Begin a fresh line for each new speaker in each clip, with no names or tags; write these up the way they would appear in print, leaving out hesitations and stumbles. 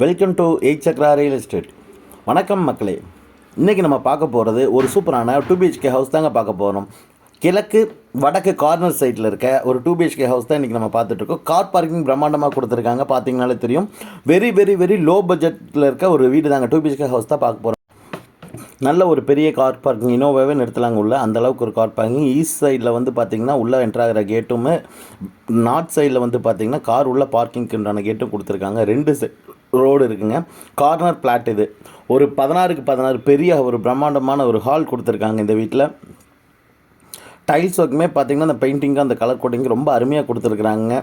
Welcome to 8 Chakra real estate. வணக்கம் மக்களே. இன்றைக்கி நம்ம பார்க்க போகிறது ஒரு சூப்பரான 2 BHK ஹவுஸ் தாங்க பார்க்க போகிறோம். கிழக்கு வடக்கு கார்னர் சைட்டில் இருக்க ஒரு 2 BHK ஹவுஸ் தான் இன்றைக்கி நம்ம பார்த்துட்ருக்கோம். கார் பார்க்கிங் பிரம்மாண்டமாக கொடுத்துருக்காங்க. பார்த்தீங்கனாலே தெரியும். வெரி வெரி வெரி லோ பட்ஜெட்டில் இருக்க ஒரு வீடு தாங்க 2 BHK ஹவுஸ் தான் பார்க்க போகிறோம். நல்ல ஒரு பெரிய கார் பார்க்கிங் இனோவாவே நிறுத்தலாங்க உள்ள அந்தளவுக்கு ஒரு கார் பார்க்கிங். ஈஸ்ட் சைடில் வந்து பார்த்திங்கன்னா உள்ளே என்ட்ராகிற கேட்டுமே, நார்த் சைடில் வந்து பார்த்திங்கன்னா கார் உள்ள பார்க்கிங்க்குண்டான கேட்டும் கொடுத்துருக்காங்க. 2 ரோடு இருக்குங்க. கார்னர் பிளாட் இது. ஒரு 16க்கு 16 பெரிய ஒரு பிரம்மாண்டமான ஒரு ஹால் கொடுத்துருக்காங்க இந்த வீட்டில். டைல்ஸ் ஒர்க்குமே பார்த்திங்கன்னா அந்த பெயிண்டிங்கு அந்த கலர் கோட்டிங்கு ரொம்ப அருமையாக கொடுத்துருக்குறாங்க.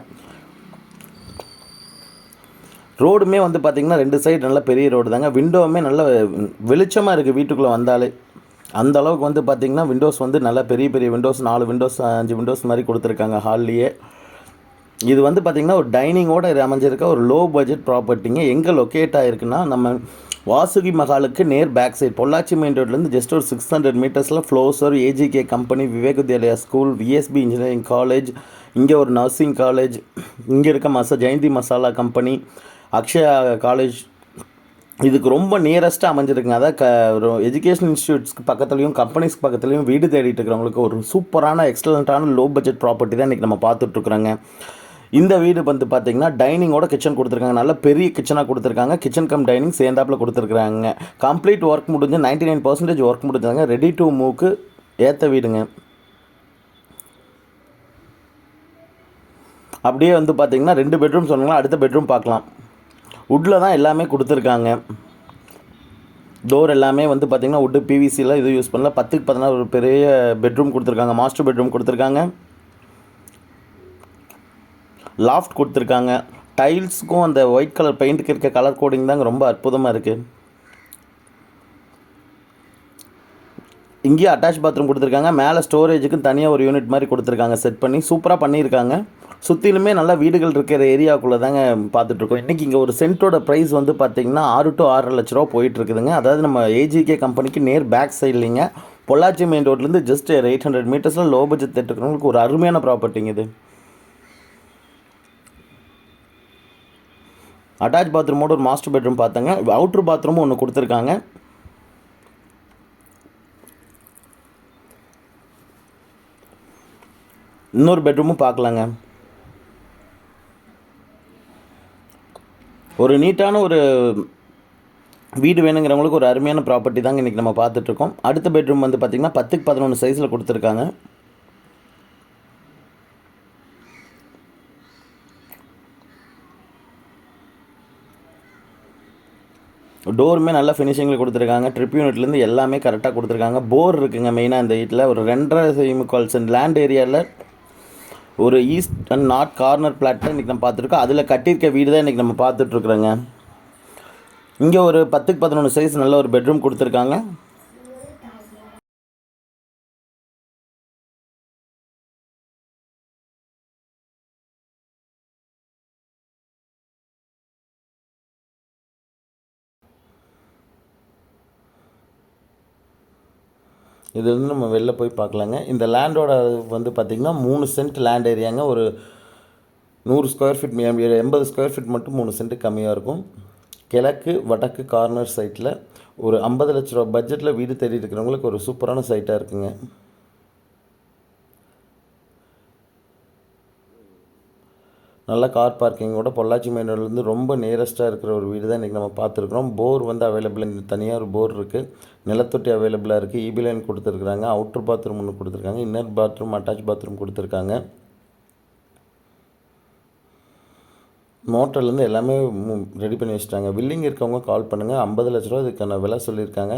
ரோடுமே வந்து பார்த்திங்கன்னா 2 சைடு நல்ல பெரிய ரோடு தாங்க. விண்டோவுமே நல்ல வெளிச்சமாக இருக்குது வீட்டுக்குள்ளே வந்தாலே. அந்த அளவுக்கு வந்து பார்த்திங்கன்னா விண்டோஸ் வந்து நல்ல பெரிய பெரிய விண்டோஸ், 4 விண்டோஸ் 5 விண்டோஸ் மாதிரி கொடுத்துருக்காங்க ஹால்லையே. இது வந்து பார்த்திங்கன்னா ஒரு டைனிங்கோடு அமைஞ்சிருக்க ஒரு லோ பட்ஜெட் ப்ராப்பர்ட்டிங்க. எங்கே லொக்கேட் ஆகிருக்குன்னா நம்ம வாசுகி மஹாலுக்கு நேர் பேக் சைட் பொள்ளாச்சி மெயின் ரோட்லேருந்து ஜஸ்ட் ஒரு 600 மீட்டர்ஸில் ஃப்ளோசர், AGK company, Vivek Vidyalaya school, VSB engineering college, இங்கே ஒரு நர்சிங் காலேஜ், இங்கே இருக்க ஜெயந்தி மசாலா கம்பெனி, அக்ஷயா காலேஜ், இதுக்கு ரொம்ப நியரஸ்ட்டாக அமைஞ்சிருக்குங்க. அதாவது ஒரு எஜுகேஷன் இன்ஸ்டியூட்ஸ்க்கு பக்கத்துலேயும் கம்பெனிஸ்க்கு பக்கத்துலேயும் வீடு தேடிட்டு இருக்கிறவங்களுக்கு ஒரு சூப்பரான எக்ஸலண்ட்டான லோ பட்ஜெட் ப்ராப்பர்ட்டி தான் இன்றைக்கி நம்ம பார்த்துட்ருக்குறோங்க. இந்த வீடு வந்து பார்த்திங்கன்னா டைனிங்கோட கிச்சன் கொடுத்துருக்காங்க. நல்ல பெரிய கிச்சனாக கொடுத்துருக்காங்க. கிச்சன் கம் டைனிங் சேர்ந்தாப்பில் கொடுத்துருக்குறாங்க. கம்ப்ளீட் ஒர்க் முடிஞ்சு 99% ஒர்க் முடிஞ்சாங்க. ரெடி டு மூவ்க்கு ஏற்ற வீடுங்க. அப்படியே வந்து பார்த்திங்கன்னா 2 பெட்ரூம் சொன்னாங்களா, அடுத்த பெட்ரூம் பார்க்கலாம். வுட்டில் தான் எல்லாமே கொடுத்துருக்காங்க. டோர் எல்லாமே வந்து பார்த்திங்கன்னா வுட்டு PVCயில் இது யூஸ் பண்ணல. 10க்கு 16 ஒரு பெரிய பெட்ரூம் கொடுத்துருக்காங்க. மாஸ்டர் பெட்ரூம் கொடுத்துருக்காங்க. லாஃப்ட் கொடுத்துருக்காங்க. டைல்ஸுக்கும் அந்த ஒயிட் கலர் பெயிண்ட்டுக்கு இருக்க கலர் கோடிங் தாங்க ரொம்ப அற்புதமாக இருக்குது. இங்கேயும் அட்டாச் பாத்ரூம் கொடுத்துருக்காங்க. மேலே ஸ்டோரேஜுக்கும் தனியாக ஒரு யூனிட் மாதிரி கொடுத்துருக்காங்க. செட் பண்ணி சூப்பராக பண்ணியிருக்காங்க. சுற்றிலுமே நல்லா வீடுகள் இருக்கிற ஏரியாவுக்குள்ளே தாங்க பார்த்துட்ருக்கோம். இன்றைக்கி இங்கே ஒரு சென்ட்டோட ப்ரைஸ் வந்து பார்த்திங்கன்னா 6 to 6.5 லட்ச ரூபா போயிட்டுருக்குதுங்க. அதாவது நம்ம AGK கம்பெனிக்கு நேர் பேக் சைட்லிங்க. பொள்ளாச்சி மெயின் ரோட்லேருந்து ஜஸ்ட் 800 மீட்டர்ஸில் லோ பட்ஜெட் எடுத்துக்கிறவங்களுக்கு ஒரு அருமையான ப்ராப்பர்ட்டிங்க இது. அட்டாச் பாத்ரூமோட ஒரு மாஸ்டர் பெட்ரூம் பார்த்தாங்க. அவுட்ரு பாத்ரூமும் ஒன்று கொடுத்துருக்காங்க. இன்னொரு பெட்ரூமும் பார்க்கலாங்க. ஒரு நீட்டான ஒரு வீடு வேணுங்கிறவங்களுக்கு ஒரு அருமையான ப்ராப்பர்ட்டி தாங்க இன்றைக்கி நம்ம பார்த்துட்ருக்கோம். அடுத்த பெட்ரூம் வந்து பார்த்திங்கன்னா 10க்கு 11 சைஸில் கொடுத்துருக்காங்க. டோருமே நல்ல ஃபினிஷிங்கில் கொடுத்துருக்காங்க. ட்ரிப் யூனிட்லேருந்து எல்லாமே கரெக்டாக கொடுத்துருக்காங்க. போர் இருக்குங்க மெயினாக இந்த வீட்டில். ஒரு 2.5 சென்ட் லேண்ட் ஏரியாவில் ஒரு ஈஸ்ட் அண்ட் நார்த் கார்னர் பிளாட்டை இன்றைக்கி நம்ம பார்த்துருக்கோம். அதில் கட்டியிருக்க வீடு தான் இன்றைக்கி நம்ம பார்த்துட்ருக்குறோங்க. இங்கே ஒரு 10க்கு 11 சைஸ் நல்ல ஒரு பெட்ரூம் கொடுத்துருக்காங்க. இது வந்து நம்ம வெளில போய் பார்க்கலாங்க. இந்த லேண்டோட வந்து பார்த்திங்கன்னா 3 சென்ட் லேண்ட் ஏரியாங்க. ஒரு 100 ஸ்கொயர் ஃபீட் 80 ஸ்கொயர் ஃபீட் மட்டும் 3 சென்ட்டு கம்மியாக இருக்கும். கிழக்கு வடக்கு கார்னர் சைட்டில் ஒரு 50 லட்ச ரூபா பட்ஜெட்டில் வீடு தேடி இருக்கிறவங்களுக்கு ஒரு சூப்பரான சைட்டாக இருக்குங்க. நல்ல கார் பார்க்கிங்கோட பொள்ளாச்சி மெயின் ரோட்லேருந்து ரொம்ப நியரஸ்ட்டாக இருக்கிற ஒரு வீடு தான் இன்றைக்கி நம்ம பார்த்துருக்குறோம். போர் வந்து அவைலபிள், தனியாக ஒரு போர் இருக்குது. நிலத்தொட்டி அவைலபிளாக இருக்குது. EB லைன் கொடுத்துருக்குறாங்க. அவுட்ரு பாத்ரூம் ஒன்று கொடுத்துருக்காங்க. இன்னர் பாத்ரூம், அட்டாச் பாத்ரூம் கொடுத்துருக்காங்க. மோட்டர்லேருந்து எல்லாமே ரெடி பண்ணி வச்சுட்டாங்க. வில்லிங் இருக்கவங்க கால் பண்ணுங்கள். 50 லட்ச ரூபா இதுக்கான விலை சொல்லியிருக்காங்க.